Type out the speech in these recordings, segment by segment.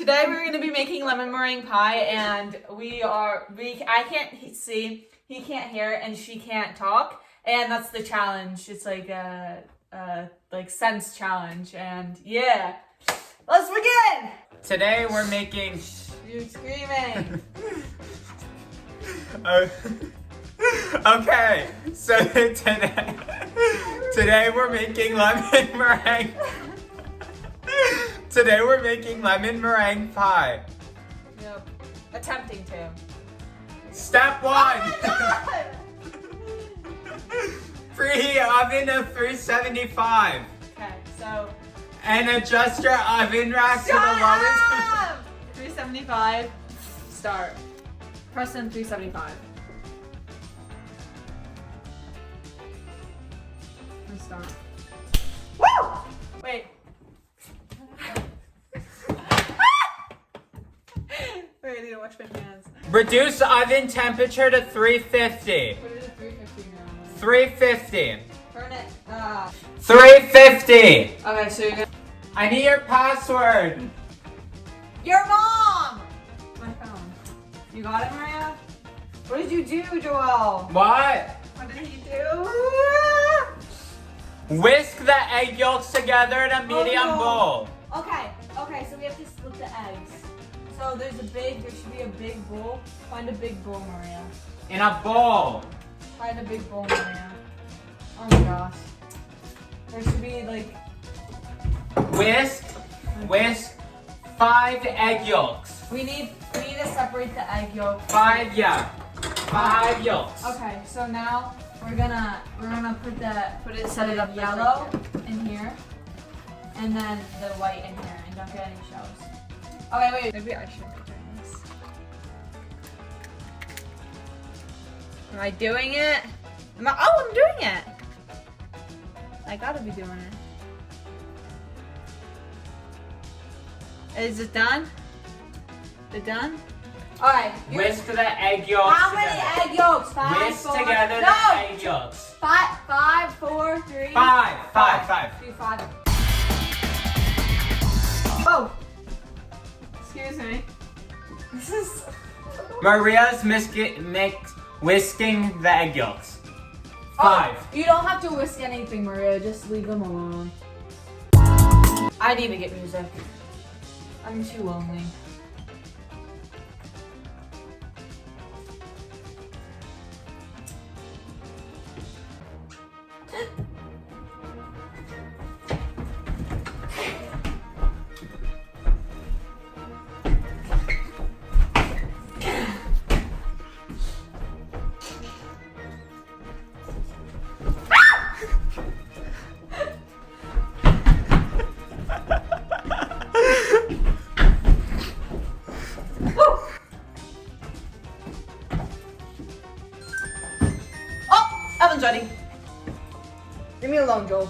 Today we're going to be making lemon meringue pie, and I can't see, he can't hear, and she can't talk, and that's the challenge. It's like a sense challenge, and yeah, let's begin. Today we're making. You're screaming. Okay, so today we're making lemon meringue. Today we're making lemon meringue pie. Yep. Attempting to. Step 1. Oh my God! Preheat oven to 375. Okay, so. And adjust your oven rack to the lowest. 375. Start. Press in 375. And start. Woo! Wait. Wait, I need to wash my hands. Reduce oven temperature to 350. Put it at 350 now. 350. Turn it. 350. Okay, so you're gonna. I need your password. Your mom! My phone. You got it, Maria? What did you do, Joel? What? What did he do? Whisk the egg yolks together in a medium bowl. Okay, so we have to split the eggs. So there should be a big bowl. Find a big bowl, Maria. In a bowl. Find a big bowl, Maria. Oh my gosh. There should be like... Whisk 5 egg yolks. We need to separate the egg yolk. 5 yolks. Okay, so now we're gonna set it up yellow in here, and then the white in here, and don't get any shells. Okay, wait. Maybe I should be doing this. Am I doing it? Oh, I'm doing it. I gotta be doing it. Is it done? Is it done? Alright. Whisk the egg yolks. How many egg yolks? 5, Whisk 4, together the egg yolks. 5, 4, 3. 5. Do 5. Oh! Excuse me. This is... Maria's whisking the egg yolks. 5. Oh, you don't have to whisk anything, Maria. Just leave them alone. I need to get music. I'm too lonely. Oven's ready. Leave me alone, Joel.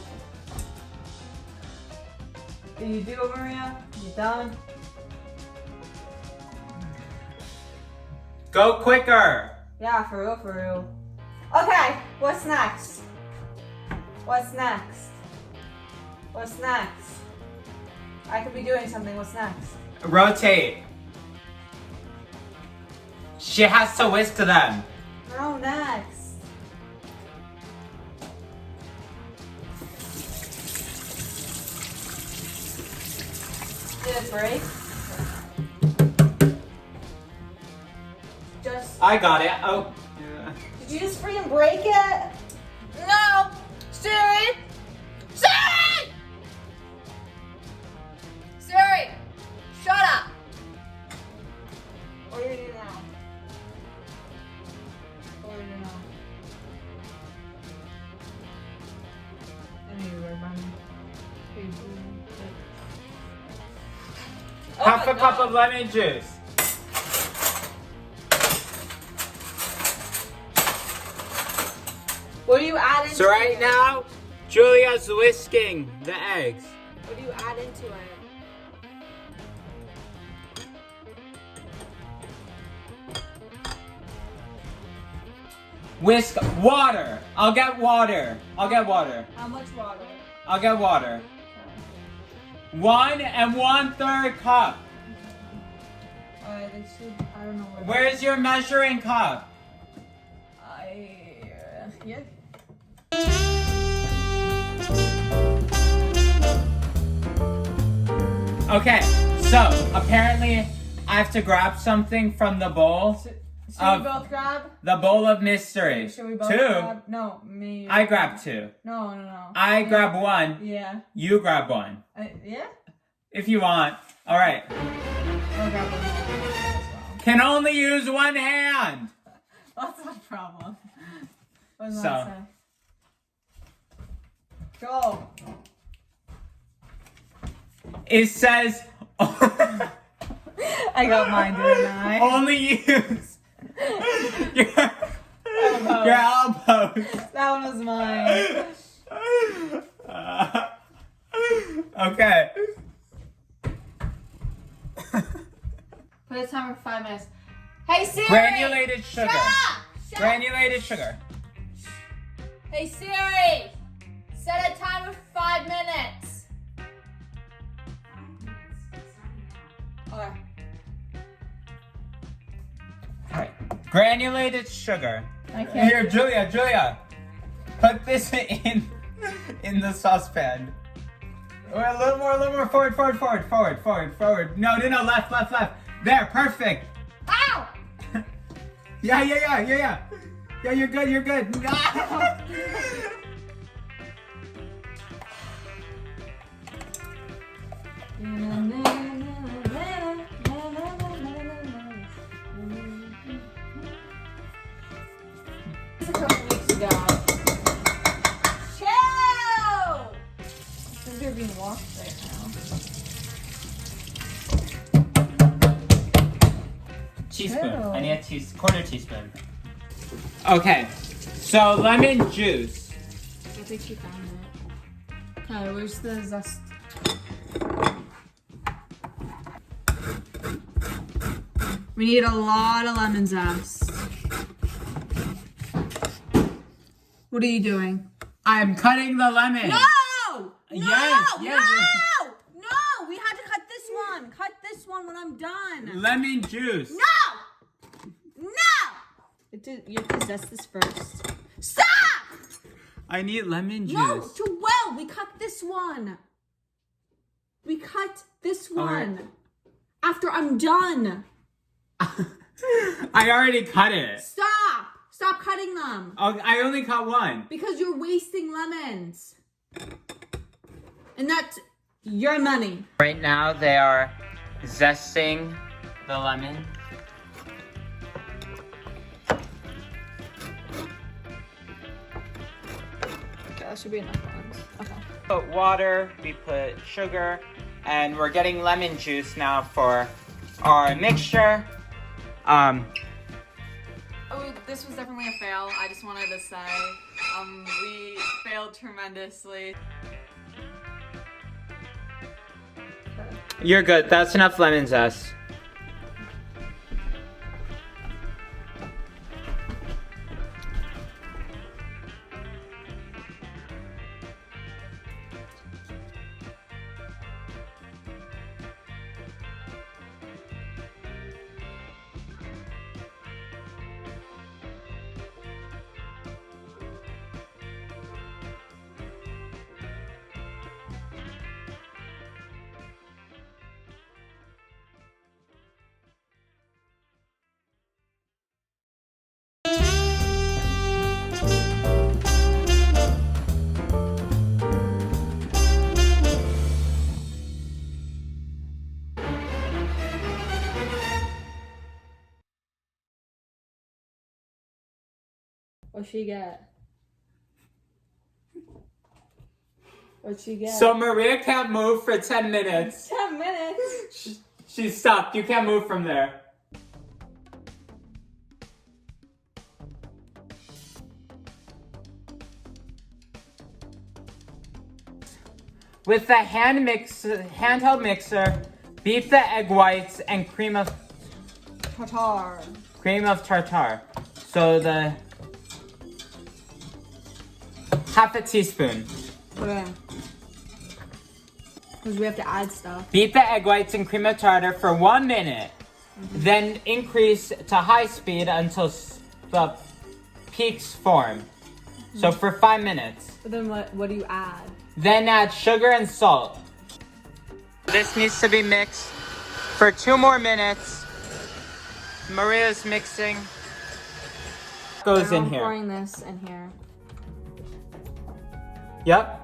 Did you do it, Maria? You done? Go quicker. Yeah, for real. Okay, what's next? What's next? I could be doing something. What's next? Rotate. She has to whisk them. Oh, next. Did it break? I got it. Oh. Yeah. Did you just freaking break it? No! Siri! Siri! Shut up! What are you doing now? Half a cup of lemon juice. What do you add into So right now, Julia's whisking the eggs. What do you add into it? Whisk water. I'll get water. How much water? I'll get water. 1 1/3 cup. They should, I don't know where. Where's your measuring cup? Yeah. Okay, so apparently I have to grab something from the bowl. Should we both grab? The bowl of mystery. Should we both 2. grab? No, me. I grab 2. No. I grab 1. Yeah. You grab 1. Yeah? If you want. All right. I'll grab one as well. Can only use one hand. That's not a problem. What does So. that say? Go. It says I got mine, didn't I? only use your elbows. That one was mine. Okay. Put a timer for 5 minutes. Hey Siri! Granulated sugar. Shut up! Granulated sugar. Hey Siri! Set a timer for 5 minutes. Okay. Alright. Granulated sugar. I can't. Here, Julia. Put this in the saucepan. Or a little more. Forward. No, left. There, perfect. Ow! Yeah. Yeah, you're good. A couple weeks ago. Chill! They're being washed right now. Teaspoon. Ew. I need a quarter teaspoon. Okay, so lemon juice. I think she found it. Okay, where's the zest? We need a lot of lemon zest. What are you doing? I'm cutting the lemon. No! Yes. No! We had to cut this one. Cut this one when I'm done. Lemon juice. No! You have to zest this first. Stop! I need lemon juice. No, too well. We cut this one. We cut this one. After I'm done. I already cut it. Stop! Stop cutting them. I only cut one. Because you're wasting lemons. And that's your money. Right now they are zesting the lemon. Okay, that should be enough lemons. Okay. Put water, we put sugar, and we're getting lemon juice now for our mixture. Oh, this was definitely a fail. I just wanted to say, we failed tremendously. You're good. That's enough lemon zest. What'd she get? What'd she get? So Maria can't move for 10 minutes. 10 minutes? She's stuck. You can't move from there. With the handheld mixer, beat the egg whites and cream of tartar. So the half a teaspoon. Okay. Because we have to add stuff. Beat the egg whites and cream of tartar for 1 minute. Then increase to high speed until the peaks form. So for 5 minutes. But then what do you add? Then add sugar and salt. This needs to be mixed for 2 more minutes. Maria's mixing. Goes in here. Pouring this in here. Yep.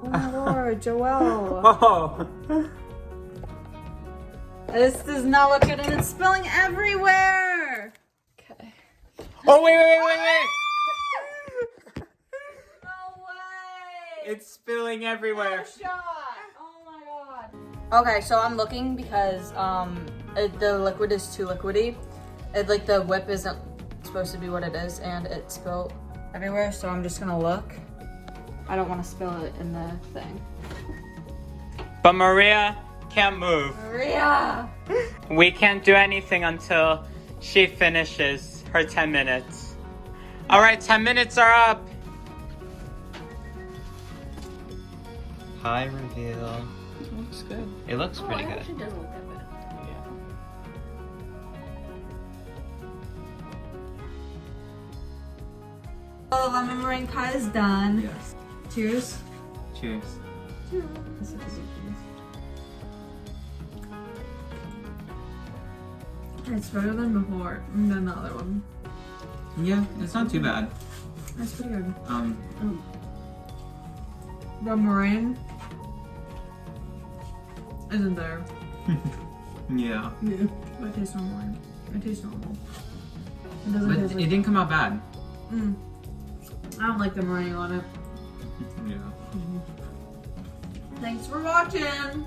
Oh my lord, Joelle. Oh. This does not look good and it's spilling everywhere. Okay. Oh, wait. No way. It's spilling everywhere. No shot. Oh my god. Okay, so I'm looking because the liquid is too liquidy. Like the whip isn't supposed to be what it is and it spilled everywhere, so I'm just gonna look. I don't want to spill it in the thing. But Maria can't move. Maria! We can't do anything until she finishes her 10 minutes. All right, 10 minutes are up. Pie reveal. It looks good. It looks pretty good. Actually doesn't look that bad. Oh, the lemon meringue pie is done. Yes. Cheers. Cheers. It's better than before, than the other one. Yeah, it's not too bad. That's pretty good. The meringue isn't there. Yeah. Yeah. But it tastes normal. It tastes normal. It doesn't But taste it like... didn't come out bad. I don't like the meringue on it. Yeah. Thanks for watching.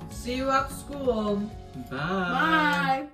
See you after school. Bye. Bye.